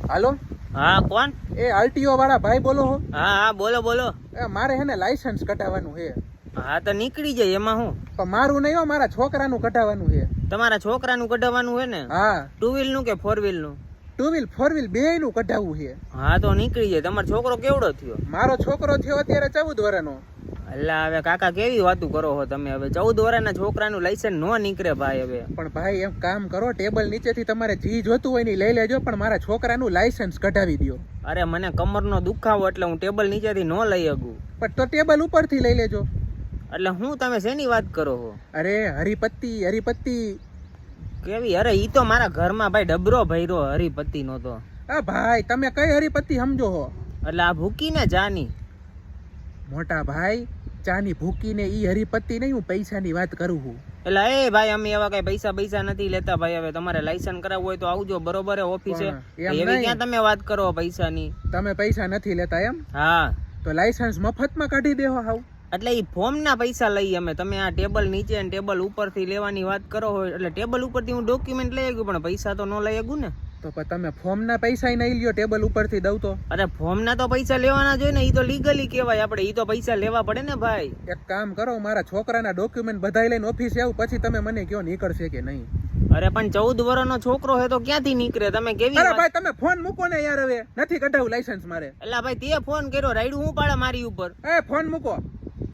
હાલો. હા કોણ? એ આરટીઓ વાળા ભાઈ બોલો હો? હા હા બોલો બોલો. એ મારે હે ને લાયસન્સ કઢાવવાનું છે. હા તો નીકળી જાય એમાં હું. પણ મારું નહીં હો, મારા છોકરાનું કઢાવવાનું છે. તમારા છોકરાનું કઢાવવાનું હે ને? હા. 2 વ્હીલ નું કે 4 વ્હીલ નું? 2 વ્હીલ 4 વ્હીલ બેયનું કઢાવવું છે. હા તો નીકળી જાય. તમારો છોકરો કેવડો થયો? મારો છોકરો થયો અત્યારે 14 વર્ષનો. અલ્લા હવે કાકા કેવી વાતું કરો છો તમે? હવે 14 વર્ષના છોકરાનું લાયસન્સ નો નીકળે ભાઈ. હવે પણ ભાઈ એમ કામ કરો, ટેબલ નીચેથી તમારે જી જોતું હોય ને લઈ લેજો, પણ મારા છોકરાનું લાયસન્સ કઢાવી દો. અરે મને કમરનો દુખાવો એટલે હું ટેબલ નીચેથી ન લઈ શકું. પણ તો ટેબલ ઉપરથી લઈ લેજો. એટલે હું તમે શેની વાત કરો છો? અરે હરિપત્તી કેવી? અરે ઈ તો મારા ઘરમાં ભાઈ ડબરો ભર્યો હરિપતિ નો તો. આ ભાઈ તમે કઈ હરિપત્તી સમજો હો? એટલે આ ભૂકીને જાની. મોટા ભાઈ, ચાની ભૂકીને ઈ હરિપત્તી નહીં, હું પૈસાની વાત કરું છું. એટલે એ ભાઈ અમે એવા કઈ પૈસા નથી લેતા ભાઈ. હવે તમારે લાયસન્સ કરાવવું હોય તો આવજો બરોબર ઓફિસે. એવી ક્યાં તમે વાત કરો પૈસાની? તમે પૈસા નથી લેતા એમ? હા. તો લાયસન્સ મફતમાં કાઢી દેહો હાવ. એટલે ઈ ફોર્મ ના પૈસા લઈએ અમે. તમે આ ટેબલ નીચે અને ટેબલ ઉપરથી લેવાની વાત કરો હોય એટલે ટેબલ ઉપરથી હું ડોક્યુમેન્ટ લઈ ગયું, પણ પૈસા તો ન લઈ ગયું ને. તો તમે ફોર્મના પૈસા નહીં લ્યો, ટેબલ ઉપરથી દઉં તો? અરે ફોર્મ ના તો પૈસા લેવાના જોઈએ ને, ઈ તો લીગલી કહેવાય. આપણે ઈ તો પૈસા લેવા પડે ને ભાઈ. એક કામ કરો, મારા છોકરાના ડોક્યુમેન્ટ બધાય લઈને ઓફિસે આવું, પછી તમે મને કયો નીકળશે કે નહીં. અરે પણ 14 વર્ષનો છોકરો હે તો ક્યાંથી નીકળે? તમે કેવી? અરે ભાઈ તમે ફોન મૂકો ને યાર, હવે નથી કઢાવું લાયસન્સ મારે. એટલે ભાઈ તે ફોન કર્યો, રાઈડ હું પાડે મારી ઉપર. એ ફોન મૂકો.